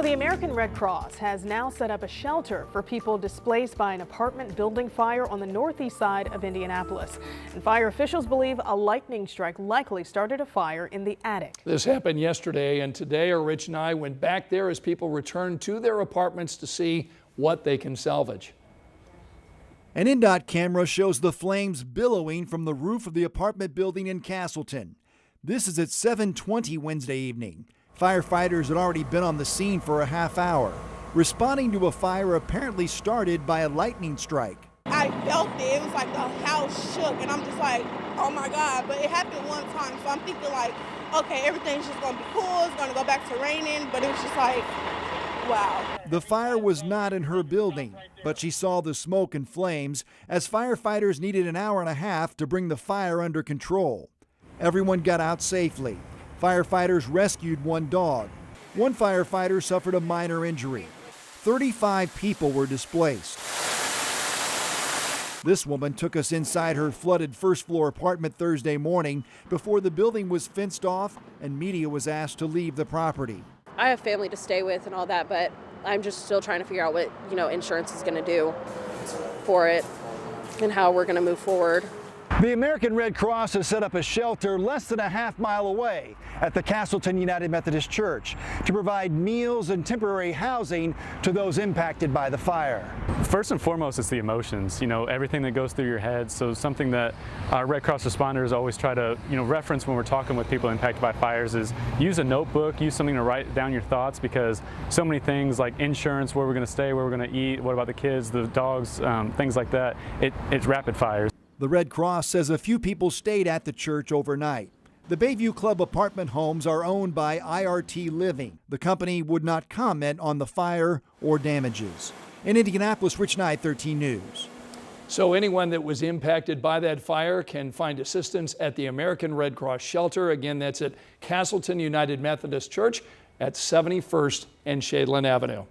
The American Red Cross has now set up a shelter for people displaced by an apartment building fire on the northeast side of Indianapolis. And fire officials believe a lightning strike likely started a fire in the attic. This happened yesterday, and today our Rich Nye went back there as people returned to their apartments to see what they can salvage. An INDOT camera shows the flames billowing from the roof of the apartment building in Castleton. This is at 7:20 Wednesday evening. Firefighters had already been on the scene for a half hour, responding to a fire apparently started by a lightning strike. I felt it. It was like the house shook, and I'm just like, oh my God. But it happened one time, so I'm thinking like, okay, everything's just gonna be cool. It's gonna go back to raining, but it was just like, wow. The fire was not in her building, but she saw the smoke and flames as firefighters needed an hour and a half to bring the fire under control. Everyone got out safely. Firefighters rescued one dog. One firefighter suffered a minor injury. 35 people were displaced. This woman took us inside her flooded first-floor apartment Thursday morning before the building was fenced off and media was asked to leave the property. I have family to stay with and all that, but I'm just still trying to figure out what, insurance is going to do for it and how we're going to move forward. The American Red Cross has set up a shelter less than a half-mile away at the Castleton United Methodist Church to provide meals and temporary housing to those impacted by the fire. First and foremost, it's the emotions, everything that goes through your head. So something that our Red Cross responders always try to, reference when we're talking with people impacted by fires is use a notebook, use something to write down your thoughts, because so many things like insurance, where we're going to stay, where we're going to eat, what about the kids, the dogs, things like that, it's rapid fires. The Red Cross says a few people stayed at the church overnight. The Bayview Club apartment homes are owned by IRT Living. The company would not comment on the fire or damages. In Indianapolis, Rich Nye, 13 News. So anyone that was impacted by that fire can find assistance at the American Red Cross shelter. Again, that's at Castleton United Methodist Church at 71st and Shadeland Avenue.